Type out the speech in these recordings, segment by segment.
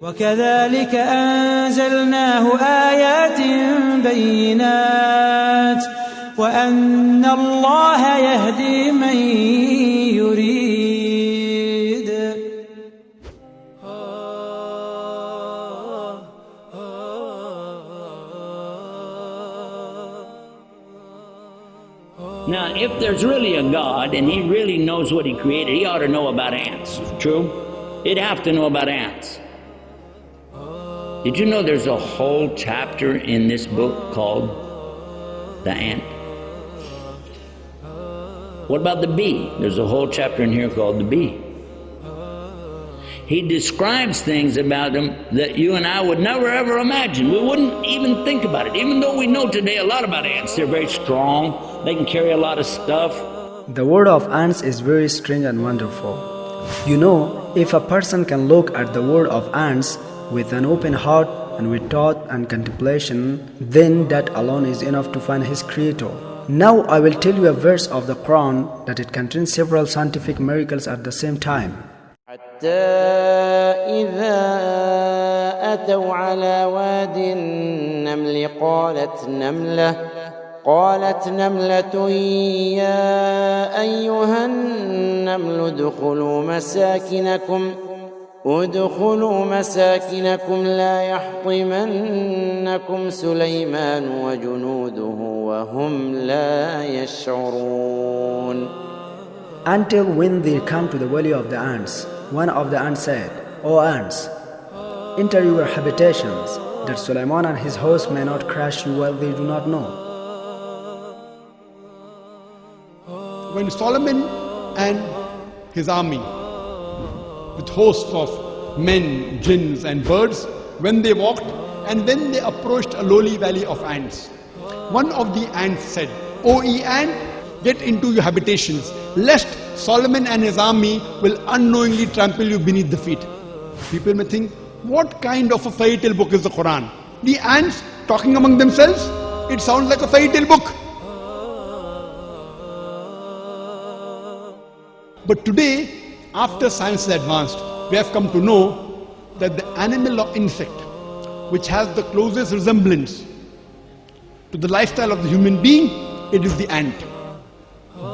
وكذلك أنزلناه آيات بينات وأن الله يهدي من يريد. Now, if there's really a God and he really knows what he created, he ought to know about ants. True? He'd have to know about ants. Did you know there's a whole chapter in this book called The Ant? What about the bee? There's a whole chapter in here called The Bee. He describes things about them that you and I would never ever imagine. We wouldn't even think about it. Even though we know today a lot about ants, they're very strong, they can carry a lot of stuff. The word of ants is very strange and wonderful. You know, if a person can look at the word of ants with an open heart and with thought and contemplation, then that alone is enough to find his creator. Now I will tell you a verse of the Quran that it contains several scientific miracles at the same time. حتى إذا أتوا على واد النمل قالت نملة يا أيها النمل ادخلوا مساكنكم لا يحطمنكم سليمان وجنوده وهم لا يشعرون. Until when they come to the valley of the ants, one of the ants said, O ants, enter your habitations, that Sulaiman and his host may not crush you while they do not know. When Solomon and his army, with hosts of men, jinns and birds, when they walked and when they approached a lowly valley of ants, one of the ants said, O ye ant, get into your habitations, lest Solomon and his army will unknowingly trample you beneath the feet. People may think, what kind of a fairy tale book is the Quran? The ants talking among themselves? It sounds like a fairy tale book. But today, after science has advanced, we have come to know that the animal or insect which has the closest resemblance to the lifestyle of the human being, it is the ant.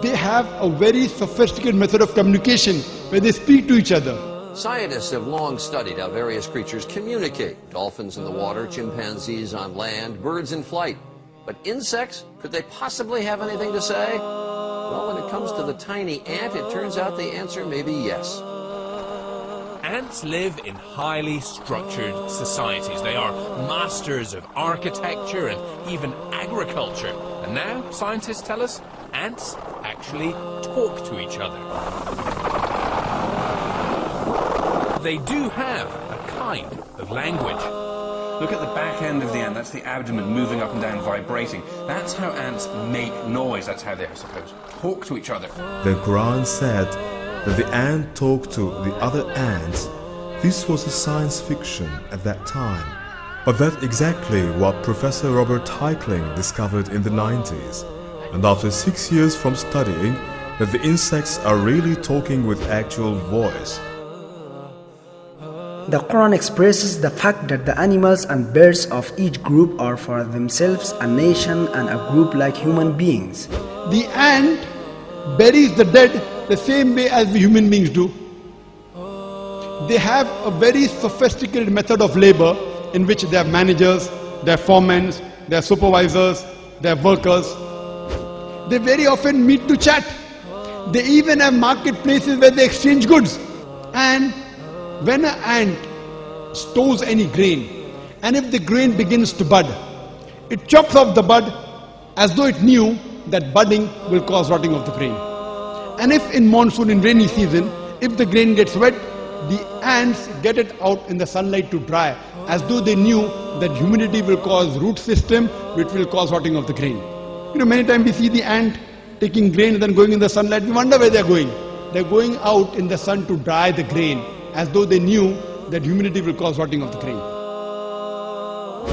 They have a very sophisticated method of communication where they speak to each other. Scientists have long studied how various creatures communicate. Dolphins in the water, chimpanzees on land, birds in flight. But insects, could they possibly have anything to say? Well, when it comes to the tiny ant, it turns out the answer may be yes. Ants live in highly structured societies. They are masters of architecture and even agriculture. And now, scientists tell us, ants actually talk to each other. They do have a kind of language. Look at the back end of the ant, that's the abdomen moving up and down, vibrating. That's how ants make noise, that's how they're supposed to talk to each other. The Quran said that the ant talked to the other ants. This was a science fiction at that time. But that's exactly what Professor Robert Heitling discovered in the 90s. And after 6 years from studying, that the insects are really talking with actual voice. The Quran expresses the fact that the animals and birds of each group are for themselves a nation and a group like human beings. The ant buries the dead the same way as the human beings do. They have a very sophisticated method of labor in which they have managers, they have foremen, they have supervisors, they have workers. They very often meet to chat. They even have marketplaces where they exchange goods. And when an ant stores any grain, and if the grain begins to bud, it chops off the bud as though it knew that budding will cause rotting of the grain. And if in monsoon, in rainy season, if the grain gets wet, the ants get it out in the sunlight to dry, as though they knew that humidity will cause root system, which will cause rotting of the grain. You know, many times we see the ant taking grain and then going in the sunlight. We wonder where they're going. They're going out in the sun to dry the grain, as though they knew that humidity will cause rotting of the grain.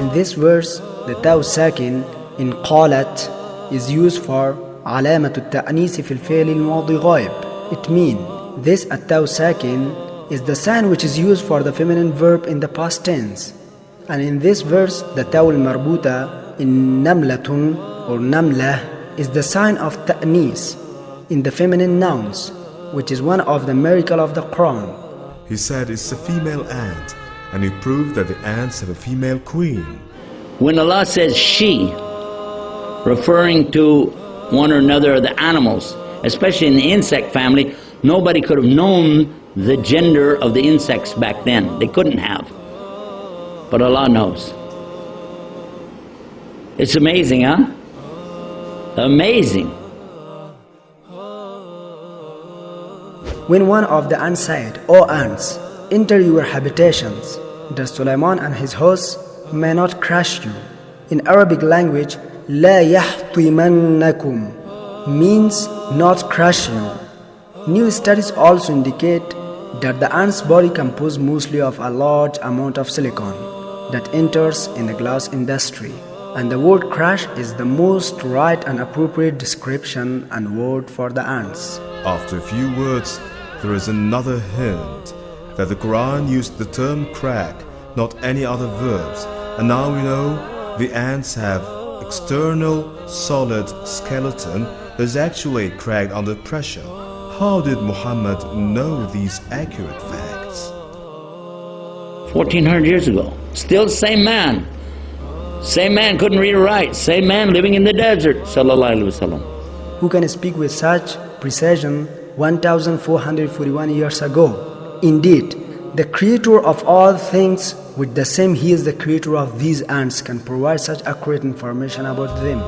In this verse, the taw sakin in qalat is used for علامة التأنيث في الفعل الماضي غائب. It means this التاw sakin is the sign which is used for the feminine verb in the past tense. And in this verse, the taw al-marbuta in namlatun or namlah is the sign of ta'nis in the feminine nouns, which is one of the miracle of the Quran. He said it's a female ant, and he proved that the ants have a female queen. When Allah says she, referring to one or another of the animals, especially in the insect family, nobody could have known the gender of the insects back then. They couldn't have. But Allah knows. It's amazing, huh? Amazing. When one of the ants said, "O ants, enter your habitations, that Sulaiman and his hosts may not crush you." In Arabic language, "La yahtimannakum" means not crush you. New studies also indicate that the ant's body composed mostly of a large amount of silicon that enters in the glass industry, and the word crush is the most right and appropriate description and word for the ants. After a few words, there is another hint that the Quran used the term crack, not any other verbs, and now we know the ants have external solid skeleton that is actually cracked under pressure. How did Muhammad know these accurate facts? 1400 years ago. Still same man. Same man couldn't read or write. Same man living in the desert. Sallallahu Alaihi Wasallam. Who can speak with such precision 1441 years ago? Indeed, the creator of all things, with the same he is the creator of these ants, can provide such accurate information about them.